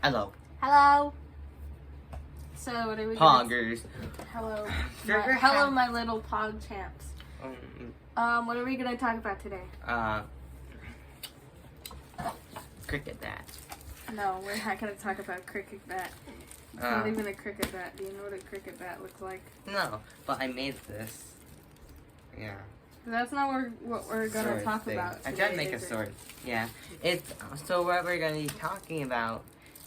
Hello. Hello. So what are we Poggers. Hello. Sugar Hello, my little pog champs. What are we gonna talk about today? Cricket bat. No, we're not gonna talk about cricket bat. It's not even a cricket bat. Do you know what a cricket bat looks like? No, but I made this. Yeah. That's not what we're gonna Sword talk thing. about I today, tried to make a is it? sword. Yeah. It's so what we're gonna be talking about.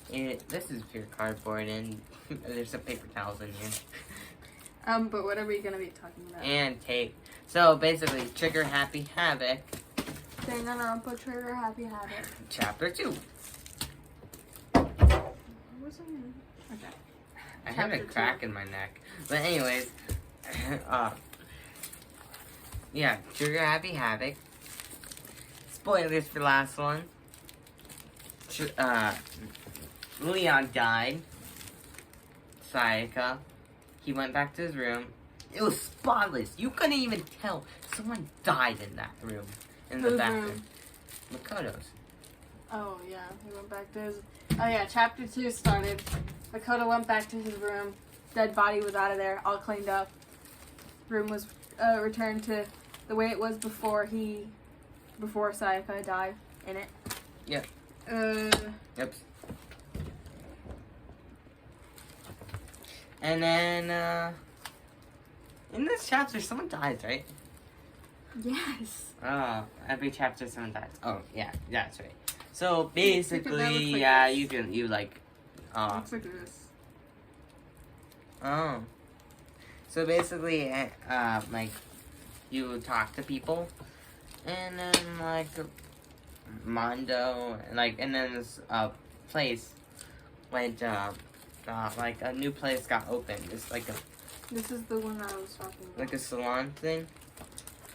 This is pure cardboard and there's some paper towels in here. But what are we gonna be talking about? And tape. So basically, Trigger Happy Havoc. Dangan on put Trigger Happy Havoc. Chapter 2. Okay. I have a Chapter crack 2. in my neck. But anyways, yeah, Trigger Happy Havoc. Spoilers for the last one. Leon died. Sayaka. He went back to his room. It was spotless. You couldn't even tell. Someone died in that room. In the Whose bathroom. room? Makoto's. Oh yeah, he went back to his. Oh yeah, chapter 2 started. Makoto went back to his room. Dead body was out of there, all cleaned up. Room was returned to the way it was before Sayaka died in it. Yep. Yep. And then, in this chapter, someone dies, right? Yes. Oh, every chapter someone dies. Oh, yeah, that's right. So, basically, like yeah, this. you like, Looks like this. oh. So, basically, like, you talk to people, and then, like, Mondo, like, and then this, place went, like, a new place got opened. It's like a, This is the one I was talking about. like a salon thing.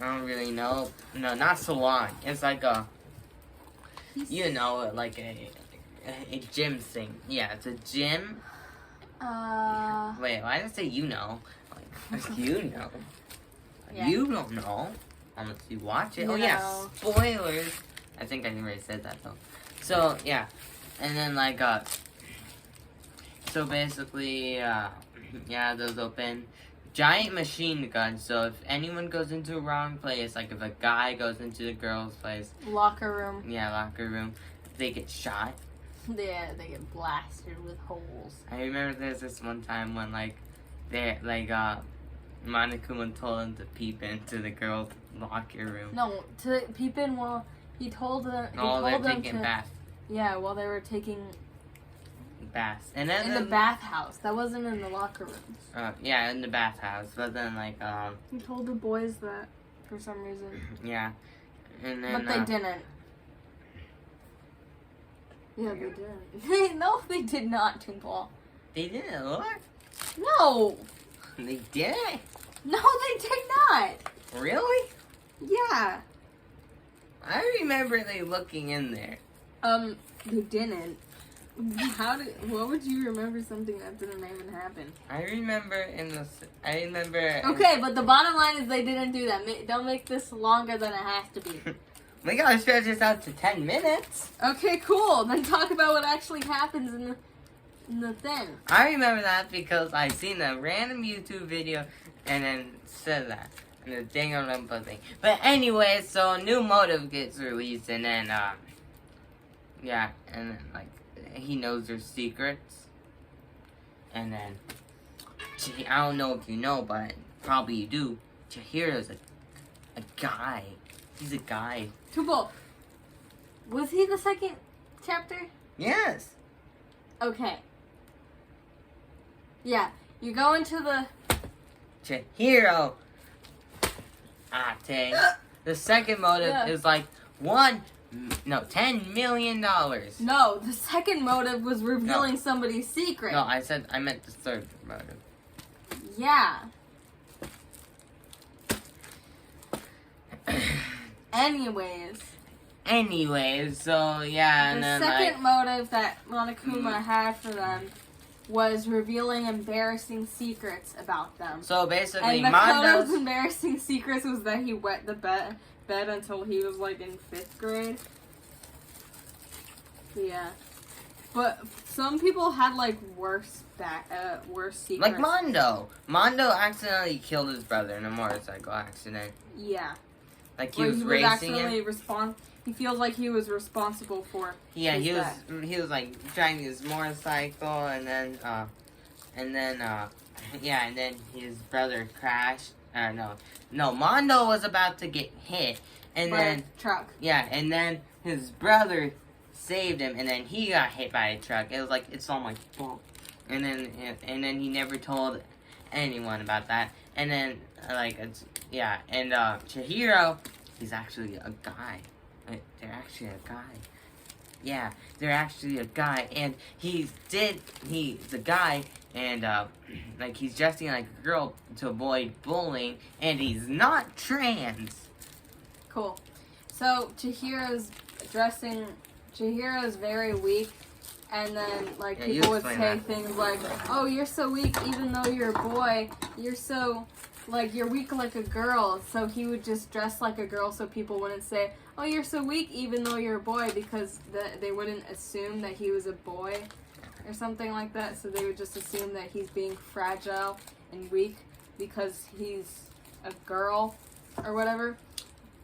I don't really know. No, not salon. It's like a, you know, like a gym thing. Yeah, it's a gym. Wait, why did I say you know? Like, you know. Yeah. You don't know unless you watch it. You Oh yeah, know. spoilers. I think I already said that though. So yeah, and then like so basically yeah, those open. Giant machine gun, so if anyone goes into a wrong place, like if a guy goes into the girl's place, Locker room. yeah, locker room, they get shot. Yeah, they get blasted with holes. I remember there's this one time when Monokuma told him to peep into the girl's locker room. No, to peep in while he told them. No, he they're told them taking to. baths. Yeah, while they were taking And then in the bathhouse. That wasn't in the locker rooms. yeah, in the bathhouse. But then He told the boys that for some reason. yeah, and then But they didn't. Yeah, they didn't. No, they did not, Tinkle. they didn't look. No! They didn't. No, they did not! Really? Yeah. I remember they looking in there. They didn't. What would you remember something that didn't even happen? I remember Okay, but the bottom line is they didn't do that. Don't make this longer than it has to be. We gotta stretch this out to 10 minutes. Okay, cool. Then talk about what actually happens in the thing. I remember that because I seen a random YouTube video and then said that. And the Dangan thing. But anyway, so a new motive gets released and then, yeah, and then, like, he knows their secrets. And then, I don't know if you know, but probably you do. Chihira's a guy. He's a guy. Tubo, was he the second chapter? Yes. Okay. Yeah, you go into the... Chihiro. Ate. The second motive is like $10 million. No, the second motive was revealing somebody's secret. No, I meant the third motive. Yeah. Anyways, so yeah, and the then second motive that Monokuma had for them was revealing embarrassing secrets about them. so basically, And Makoto's Mondo's embarrassing secrets was that he wet the bed until he was like in 5th grade. Yeah. But some people had like worse secrets. Like Mondo. Mondo accidentally killed his brother in a motorcycle accident. Yeah. Like he was racing him. He feels like he was responsible for. Yeah, he was like driving his motorcycle, and then his brother crashed. No, Mondo was about to get hit, and then truck. Yeah, and then his brother saved him, and then he got hit by a truck. It was like, it's all my fault. And then he never told anyone about that. And then Chihiro, he's actually a guy. They're actually a guy. Yeah, they're actually a guy, and he's a guy, and he's dressing like a girl to avoid bullying, and he's not trans. Cool. So Chihiro's very weak, and then people would say things like, "Oh, you're so weak, even though you're a boy. You're so you're weak like a girl." So he would just dress like a girl, so people wouldn't say, "Oh, you're so weak, even though you're a boy," because they wouldn't assume that he was a boy or something like that. So they would just assume that he's being fragile and weak because he's a girl or whatever.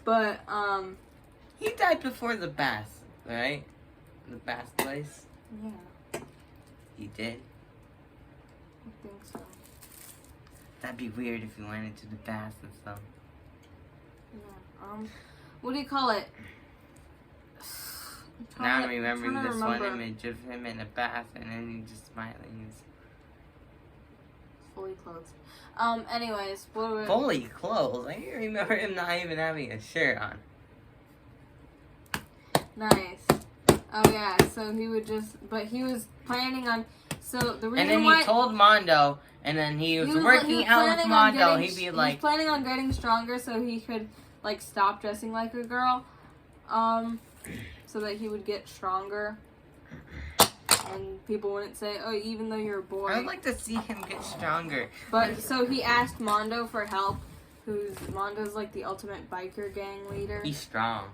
But he died before the bath, right? The bath place. Yeah. He did. I think so. That'd be weird if you went into the bath and stuff. Yeah. What do you call it? Now I'm remembering this one image of him in a bath, and then he's just smiling. He's fully clothed. Anyways, fully clothed? I remember him not even having a shirt on. Nice. Oh yeah, so he was planning on, so the reason and then why... he told Mondo, and then he was working out with Mondo, he'd be like... He was planning on getting stronger so he could, stop dressing like a girl, so that he would get stronger, and people wouldn't say, "Oh, even though you're a boy." I would like to see him get stronger. But, so he asked Mondo for help, Mondo's the ultimate biker gang leader. He's strong.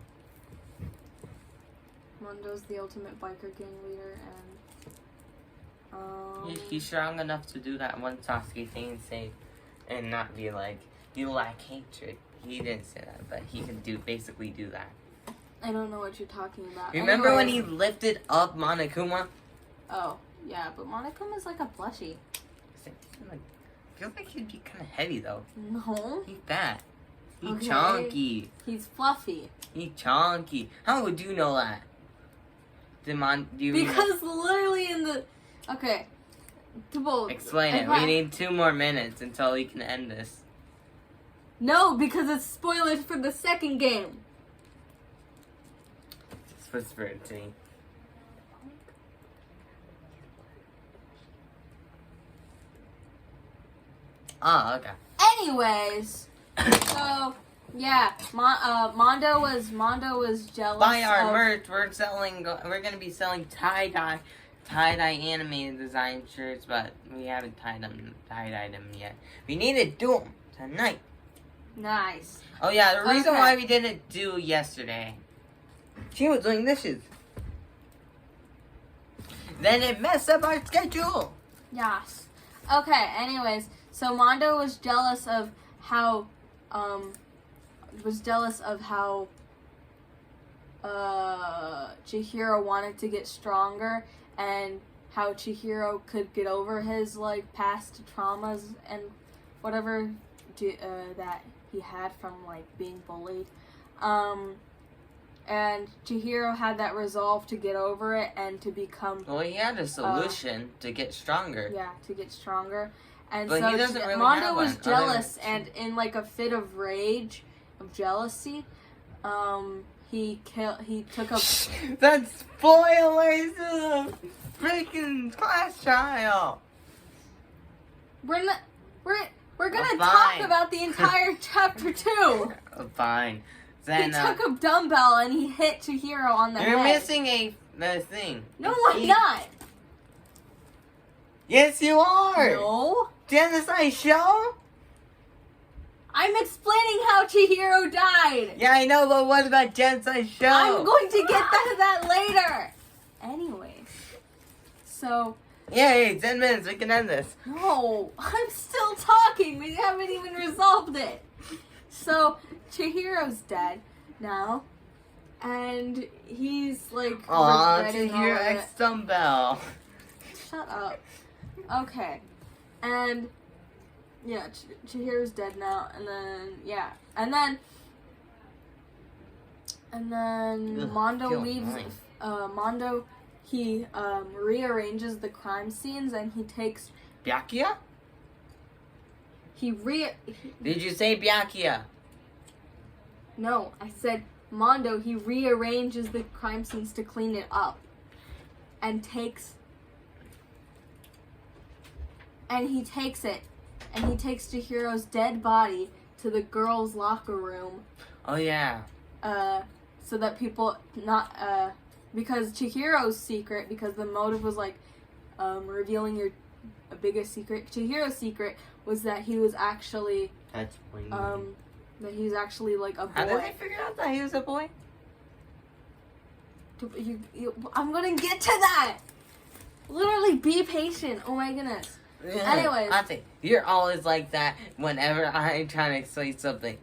Mondo's the ultimate biker gang leader, and he's strong enough to do that one Sasuke thing and say, and not be like, "You lack hatred." He didn't say that, but he can basically do that. I don't know what you're talking about. Remember when he lifted up Monokuma? Oh, yeah, but Monokuma's like a plushie. I feel like he'd be kind of heavy though. No. He's fat. He's chunky. He's fluffy. He's chunky. How would you know that? Because literally in the... Okay. Explain it. We need 2 more minutes until we can end this. No, because it's spoilers for the second game. Just whisper it to me. Oh, okay. Anyways, so... Yeah, Mondo was jealous. Buy our merch. We're gonna be selling tie-dye animated design shirts, but we haven't tie-dyed them yet. We need to do them tonight. Nice. Oh yeah, the reason why we didn't do yesterday, she was doing dishes. Then it messed up our schedule. Yes. Okay. Anyways, so Mondo was jealous of how Chihiro wanted to get stronger, and how Chihiro could get over his past traumas and whatever that he had from being bullied. And Chihiro had that resolve to get over it and to become... Well, he had a solution to get stronger. Yeah, to get stronger. And but so he doesn't really Mondo was jealous, and in a fit of rage, of jealousy, he took up... That's spoilers to the freaking class trial. We're gonna talk about the entire chapter 2. Fine. Then, he took a dumbbell and he hit Chihiro on the head. You're missing a thing. No, I'm not. Yes, you are. No. Genocide show? I'm explaining how Chihiro died. Yeah, I know, but what about Genocide show? I'm going to get to that later. Anyways. So. Yay, 10 minutes, we can end this. No, I'm still talking. We haven't even resolved it. So, Chihiro's dead now. And he's like Aw, regretting all Chihiro of it. X Dumbbell. Shut up. Okay. And yeah, Chihiro's dead now, and then yeah. And then Ugh, Mondo feel leaves annoying. Mondo he rearranges the crime scenes and he takes Byakuya? Did you say Byakuya? No, I said Mondo, he rearranges the crime scenes to clean it up. And he takes it. And he takes Chihiro's dead body to the girls' locker room. Oh, yeah. So that people because Chihiro's secret, because the motive was like revealing your biggest secret. Chihiro's secret was that he was actually That's weird. that he was actually like a boy. How did they figure out that he was a boy? I'm gonna get to that. Literally, be patient. Oh my goodness. Anyways. I think you're always like that whenever I'm trying to explain something.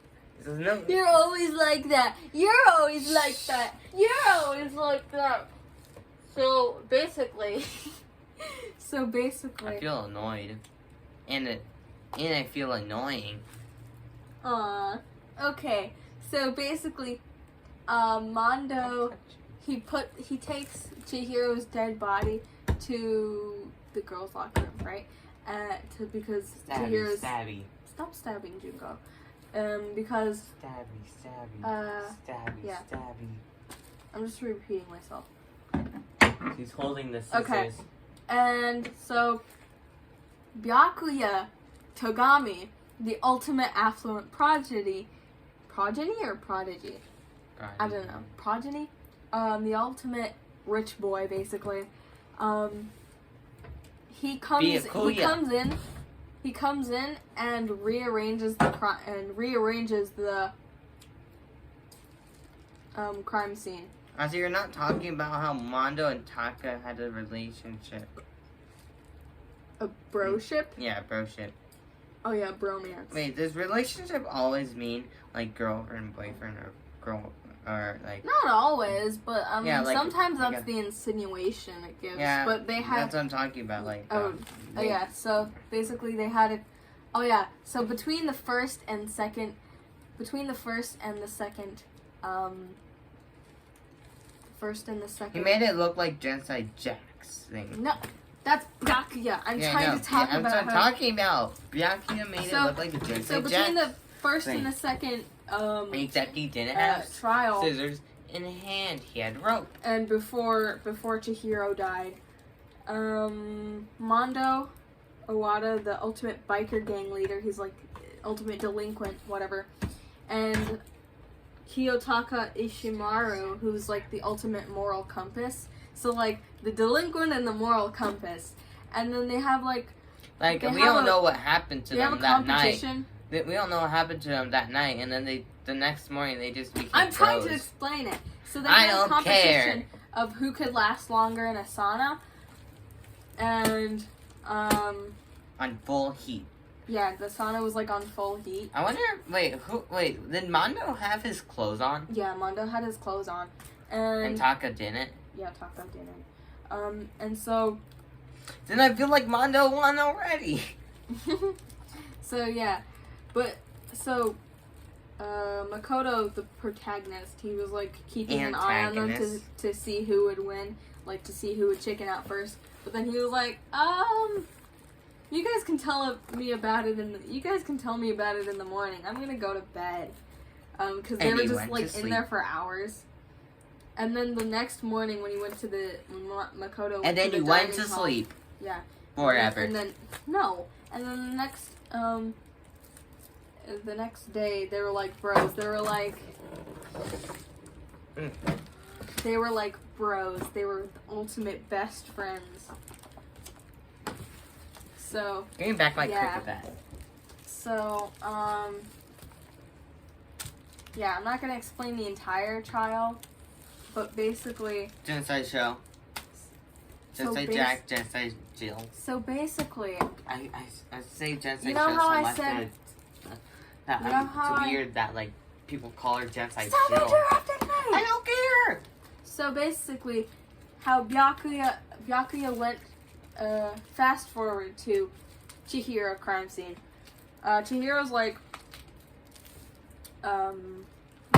No. You're always like that. You're always like that. You're always like that. So basically, I feel annoyed, and I feel annoying. Okay. So basically, Mondo, he takes Chihiro's dead body to the girls' locker room, right? Because Chihiro's Stabby. Stop stabbing Junko. Because Stabby. yeah. Stabby. I'm just repeating myself. He's holding the scissors. Okay. And so Byakuya Togami, the ultimate affluent progeny or prodigy? I don't know. Progeny? The ultimate rich boy, basically. He comes in and rearranges the crime scene. So you're not talking about how Mondo and Taka had a relationship. A broship? Yeah, broship. Oh yeah, bromance. Wait, does relationship always mean like girlfriend, boyfriend, or girl, or like? Not always, but I mean, Yeah, like- sometimes like that's the insinuation it gives. Yeah, but they had. That's what I'm talking about. Like. Oh yeah. So basically, they had it. Oh yeah. So between the first and the second, He made it look like Genocide Jack's thing. No, that's Byakuya. I'm trying to talk about. I'm talking about. Byakuya made it look like a So Genocide between Jack. the first and the second Except he didn't have trial scissors in hand. He had rope. and before Chihiro died, Mondo Owada, the ultimate biker gang leader, he's like ultimate delinquent, whatever, and Kiyotaka Ishimaru, who's like the ultimate moral compass. So like the delinquent and the moral compass, and then they have like we don't know what happened to them that night. We don't know what happened to them that night, and then the next morning they just became I'm trying bros. to explain it. So they I had a don't competition care. of who could last longer in a sauna, and On full heat. yeah, the sauna was like on full heat. I wonder. Wait, did Mondo have his clothes on? Yeah, Mondo had his clothes on, And Taka didn't? yeah, Taka didn't. And so Then I feel like Mondo won already. so yeah, but so Makoto, the protagonist, he was like keeping an eye on them to see who would win, like to see who would chicken out first. But then he was like, you guys can tell me about it you guys can tell me about it in the morning. I'm gonna go to bed, because they were just like in there for hours. And then the next morning when he went to Makoto, And then he went to sleep. Yeah. Forever. And then the next day they were like bros. They were like bros. They were the ultimate best friends. So Give me back my yeah. cricket bat. So yeah, I'm not gonna explain the entire trial, but basically Genocide show. Jensai Jack, Jensai Jill. So basically, I say Jensai you know Jill how so I much said- that you know how it's I- weird that like people call her Jensai Stop Jill. interrupting me! I don't care! So basically, how Byakuya went fast forward to Chihiro crime scene. Chihiro's like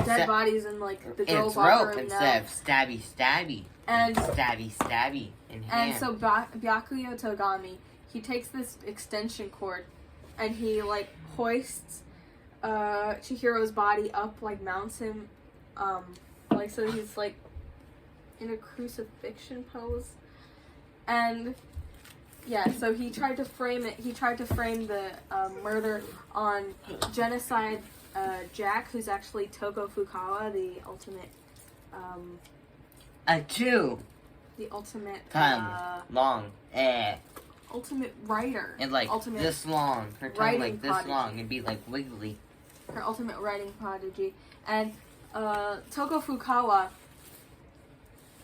dead bodies in like the It's robot rope room instead now. of stabby. And stabby in hand. And so Byakuya Togami, he takes this extension cord and he like hoists Chihiro's body up, like mounts him, like so he's like in a crucifixion pose. And yeah, so he tried to frame it. He tried to frame the murder on Genocide Jack, who's actually Toko Fukawa, the ultimate. The ultimate Time long. ultimate writer. And like ultimate this long. Her tongue writing like this prodigy. long and be like wiggly. Her ultimate writing prodigy. And Toko Fukawa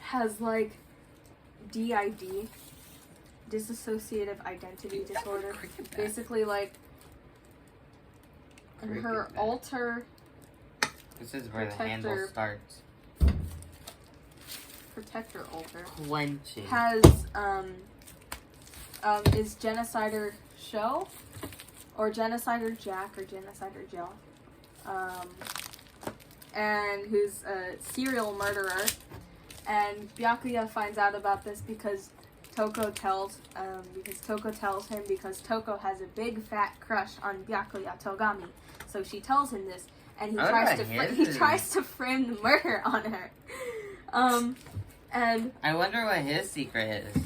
has like DID, dissociative identity disorder. Basically like and her alter This is where the protector- handle starts. protector alter Clenching. has is Genocider Show or Genocider Jack or Genocider Jill, and who's a serial murderer. And Byakuya finds out about this because Toko tells him because Toko has a big fat crush on Byakuya Togami. So she tells him this, and he tries to frame the murder on her. And I wonder what his secret is.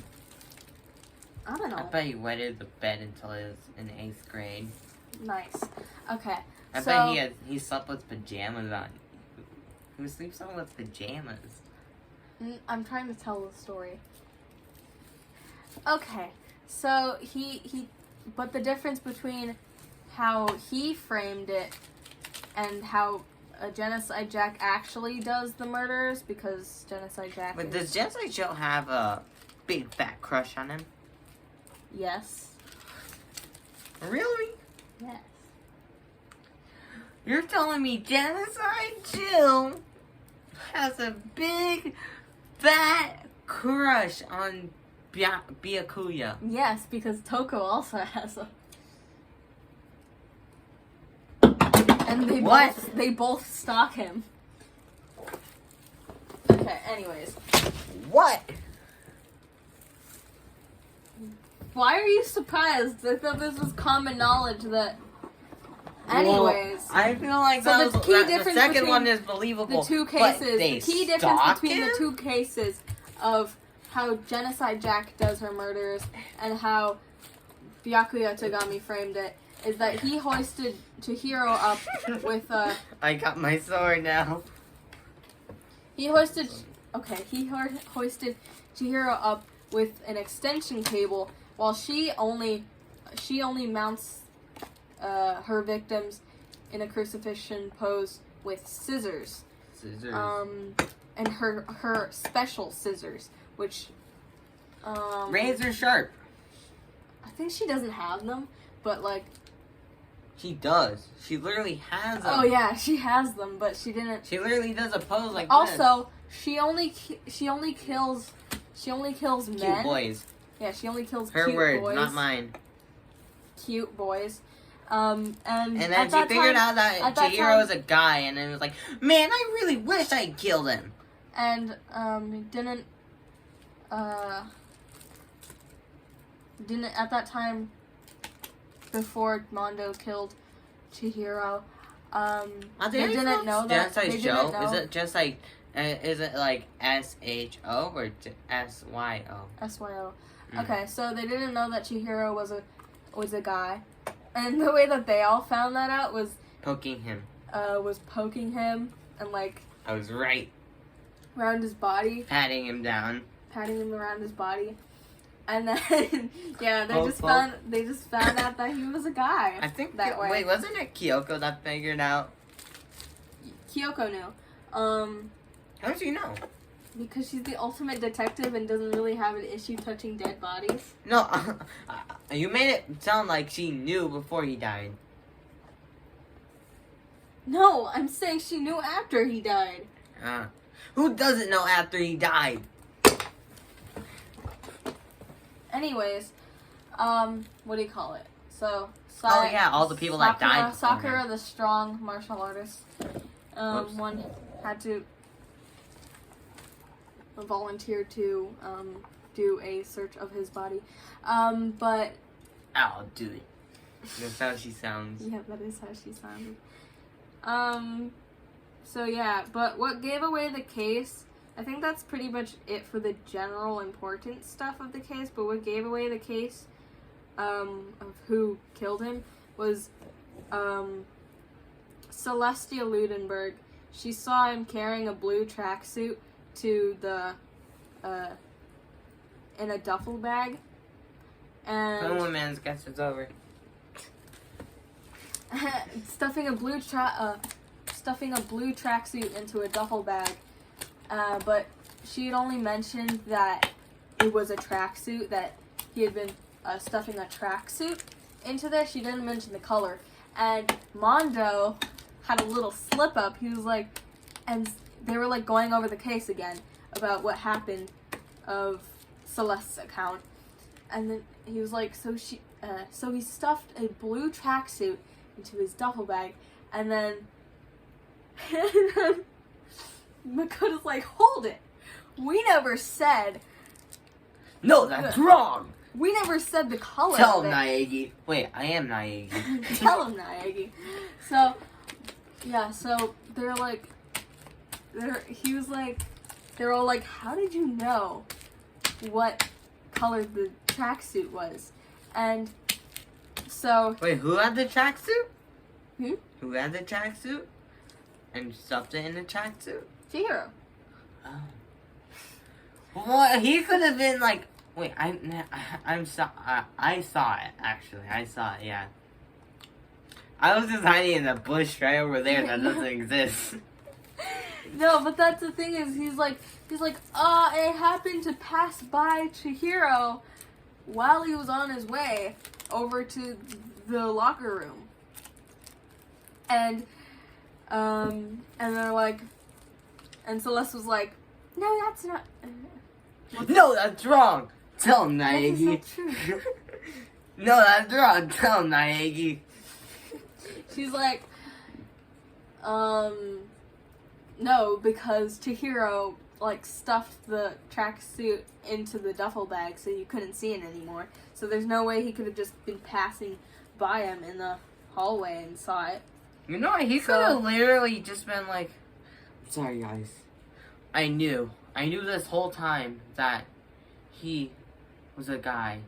I don't I know. bet he wetted the bed until he was in 8th grade. Nice. Okay. I So- bet he slept with pajamas on. Who sleeps on with pajamas? I'm trying to tell the story. Okay. So but the difference between how he framed it and how a Genocide Jack actually does the murders, because Genocide Jack But is, does Jensai Jill have a big fat crush on him? yes. Really? Yes. You're telling me Genocide Jill has a big fat crush on Byakuya? Yes, because Toko also has a. And they both stalk him. Okay, anyways. What? Why are you surprised? I thought this was common knowledge that. Anyways. Well, I feel like So that the was, key the difference second between one is believable. the two but cases. they The key difference stalk between him? the two cases of how Genocide Jack does her murders and how Byakuya Togami framed it is that he hoisted Chihiro up with I got my sword now. he hoisted Chihiro up with an extension cable while she only mounts her victims in a crucifixion pose with scissors. Scissors. And her special scissors, which Razor sharp. I think she doesn't have them, but like She does. She literally has them. oh yeah, she has them, but she didn't. She literally does a pose like Also, she only kills this. men. Cute boys. Yeah, she only kills Her cute words, boys. not mine. Cute boys. And And at then she that figured time- out that at that Chihiro time- was a guy, and then was like, man, I really wish I killed him. And didn't at that time before Mondo killed Chihiro, they didn't know that. Genocide They Show? didn't know. Is it just like, is it like SHO or SYO? SYO. Mm. Okay, so they didn't know that Chihiro was a guy, and the way that they all found that out was Poking him. poking him and like I was right. around his body, Patting him down. patting him around his body, and then yeah, they Poke, just poke. found out that he was a guy. I think that way. Wait, wasn't it Kyoko that figured out? Kyoko knew. How did you know? Because she's the ultimate detective and doesn't really have an issue touching dead bodies. No, you made it sound like she knew before he died. No, I'm saying she knew after he died. Who doesn't know after he died? Anyways, what do you call it? So, Oh yeah, all the people that died. Sakura, the strong martial artist, Whoops. one had to volunteer to do a search of his body, but I'll do it. That's how she sounds. yeah, that is how she sounded. So yeah, but what gave away the case, I think that's pretty much it for the general important stuff of the case, but what gave away the case, of who killed him was, Celestia Ludenberg. She saw him carrying a blue tracksuit to the, in a duffel bag, and... Oh, man's guess it's over. stuffing a blue tracksuit into a duffel bag, but she had only mentioned that it was a tracksuit, that he had been stuffing a tracksuit into there. She didn't mention the color, and Mondo had a little slip up. He was like, and they were like going over the case again about what happened of Celeste's account, and then he was like, so he stuffed a blue tracksuit into his duffel bag, and then Makoto's like, hold it, we never said. No, that's wrong. We never said the color. Tell of him, it. Naegi. Wait, I am Naegi. Tell him, Naegi. So, yeah, so they're like, he was like, they're all like, how did you know what color the tracksuit was? And so... Wait, who had the tracksuit? Hmm? Who had the tracksuit? And stuffed it in the tracksuit? Chihiro. Oh. Well, he could have been like... Wait, I saw it, actually. I saw it, yeah. I was just hiding in the bush right over there that doesn't exist. No, but that's the thing is, he's like, I happened to pass by Chihiro while he was on his way over to the locker room. And they're like, and Celeste was like, no, that's not... No, that's wrong. Tell him, Naegi. That's not true. No, that's wrong. Tell him, Naegi. She's like, no, because Chihiro, like, stuffed the tracksuit into the duffel bag so you couldn't see it anymore. So there's no way he could have just been passing by him in the hallway and saw it. You know, he could have literally just been like, sorry, guys. I knew this whole time that he was a guy.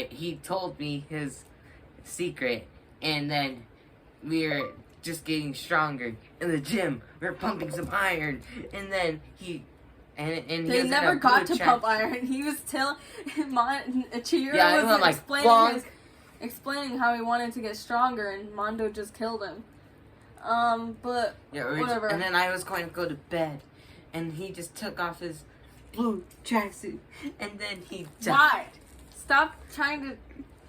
He told me his secret, and then we were just getting stronger in the gym. We were pumping some iron, and then They never got to pump iron. He was telling Chihiro was like, explaining how he wanted to get stronger, and Mondo just killed him. But whatever. And then I was going to go to bed, and he just took off his blue tracksuit, and then he died. Why? Stop trying to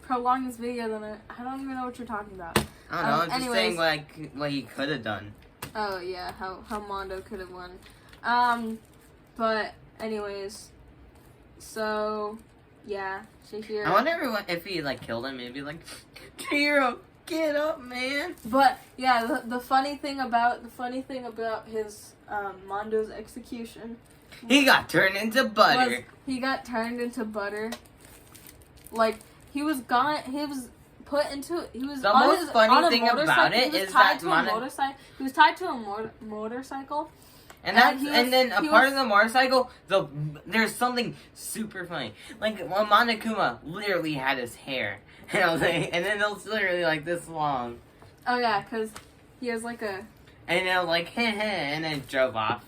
prolong this video. Then I don't even know what you're talking about. I don't know. I'm just saying what he could have done. Oh yeah, how Mondo could have won. But anyways, so yeah, Chihiro. I wonder if he like killed him. Maybe like, Chihiro, get up, man. But yeah, the funny thing about his Mondo's execution, he got turned into butter. He got turned into butter. Like he was put into. He was the on most his, funny on a thing motorcycle. about it is that he was tied to a motorcycle. And then a part of the motorcycle, there's something super funny. Like, when Monokuma literally had his hair. And I was like, and then it was literally like this long. Oh yeah, because he has like a... And it was like, heh heh, and then it drove off.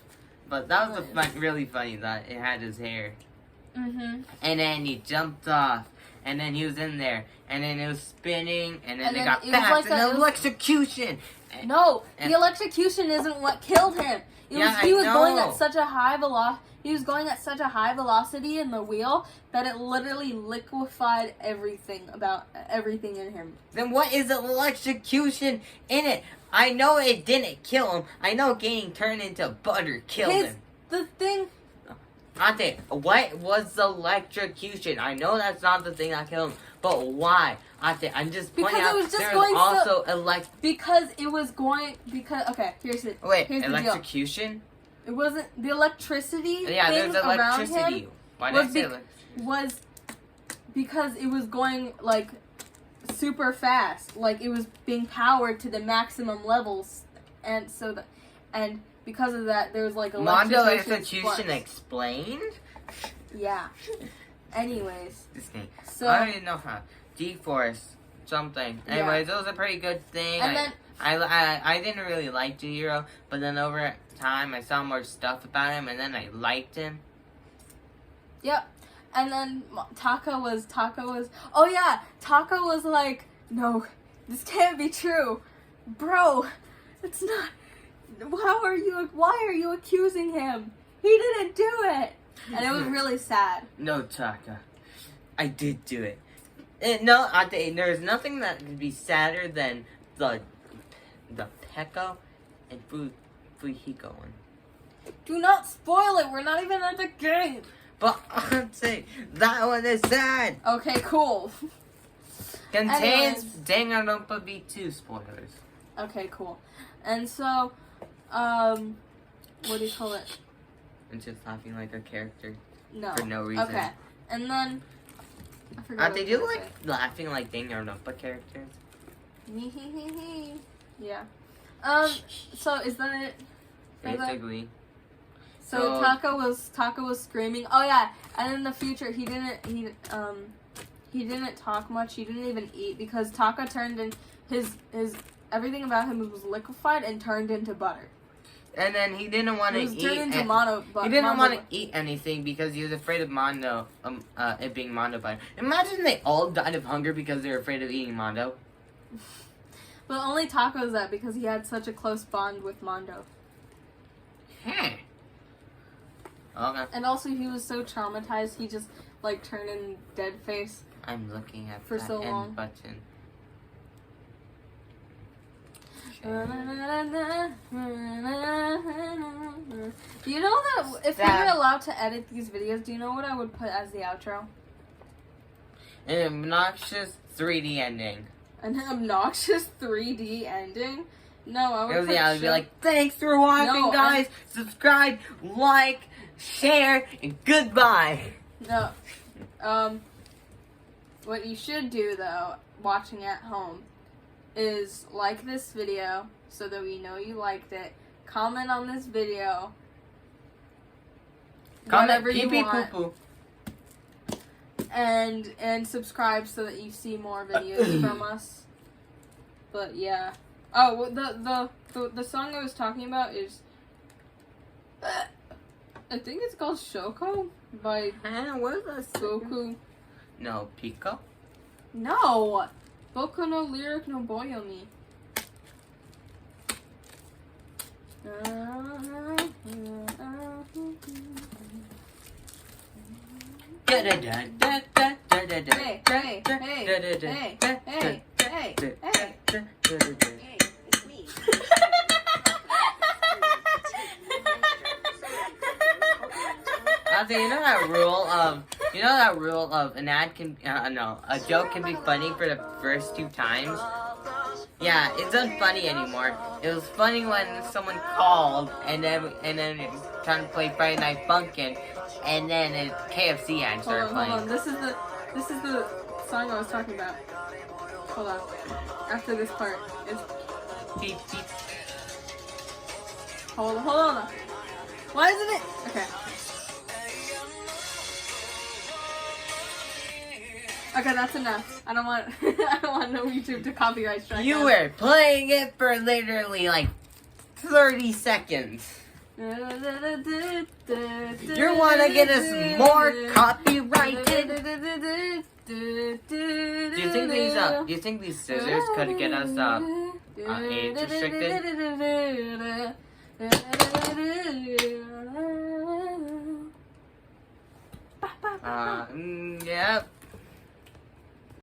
But that was really funny that it had his hair. Mm-hmm. And then he jumped off. And then he was in there. And then it was spinning. And then it got fast. And then electrocution. No, the electrocution isn't what killed him. He was going at such a high velocity. he was going at such a high velocity in the wheel that it literally liquefied everything in him. Then what is electrocution in it? I know it didn't kill him. I know getting turned into butter killed him. The thing... Ate, what was electrocution? I know that's not the thing that killed him, but why? Ate, I'm just pointing out because it was going... Okay, here's it. Wait, here's electrocution? It wasn't... The electricity yeah, thing there's electricity. Around him Why did I say was because it was going, like, super fast. Like, it was being powered to the maximum levels. And so that... And... Because of that, there's like electrocution explained? Yeah. Anyways. This thing. So, I don't even know how. G-Force. Something. Anyways, it was a pretty good thing. And then, I didn't really like G-Hero, but then over time I saw more stuff about him, and then I liked him. Yep. And then Taka was, oh yeah, Taka was like, no, this can't be true. Bro, it's not. Why are you accusing him? He didn't do it. And it was really sad. No, Taka. I did do it. No, there's nothing that could be sadder than the Peko and Fujiko one. Do not spoil it. We're not even at the game. But I'm saying that one is sad. Okay, cool. Contains Danganronpa V2 spoilers. Okay, cool. And so, what do you call it? I'm just laughing like a character. No. For no reason. Okay. And then, I forgot. They do like laughing like Danganronpa characters. Yeah. So is that it? Basically. So Taka was screaming. Oh yeah, and in the future he didn't talk much. He didn't even eat because Taka turned in his everything about him was liquefied and turned into butter. And then he didn't want to eat. He didn't want to eat anything because he was afraid of Mondo, it being Mondo butter. Imagine they all died of hunger because they were afraid of eating Mondo. But only Taka was that because he had such a close bond with Mondo. Okay. And also he was so traumatized he just like turned in dead face. I'm looking at for that so long. end button. Do you know that if we were allowed to edit these videos, do you know what I would put as the outro? An obnoxious 3D ending. An obnoxious 3D ending? No, I would I'd be like, thanks for watching, guys. Subscribe, like, share, and goodbye. No. What you should do, though, watching at home, is like this video so that we know you liked it. Comment on this video. Comment whatever you want. Poo-poo. And subscribe so that you see more videos from us. But yeah. Oh, the song I was talking about is I think it's called Shoko by What is that? Goku. No, Pico? No! Boku no lyric no boyo ni. Hey, it's me. You know that rule of an ad can a joke can be funny for the first 2 times. Yeah, it's not funny anymore. It was funny when someone called and then it was trying to play Friday Night Funkin', and then a KFC ad started playing. Hold on. This is the song I was talking about. Hold on. After this part, it's beep beep. Hold on. Why isn't it? Okay. Okay, that's enough. I don't want no YouTube to copyright strike. You were playing it for literally like 30 seconds. You want to get us more copyrighted? Do you think these scissors could get us age restricted? Yep.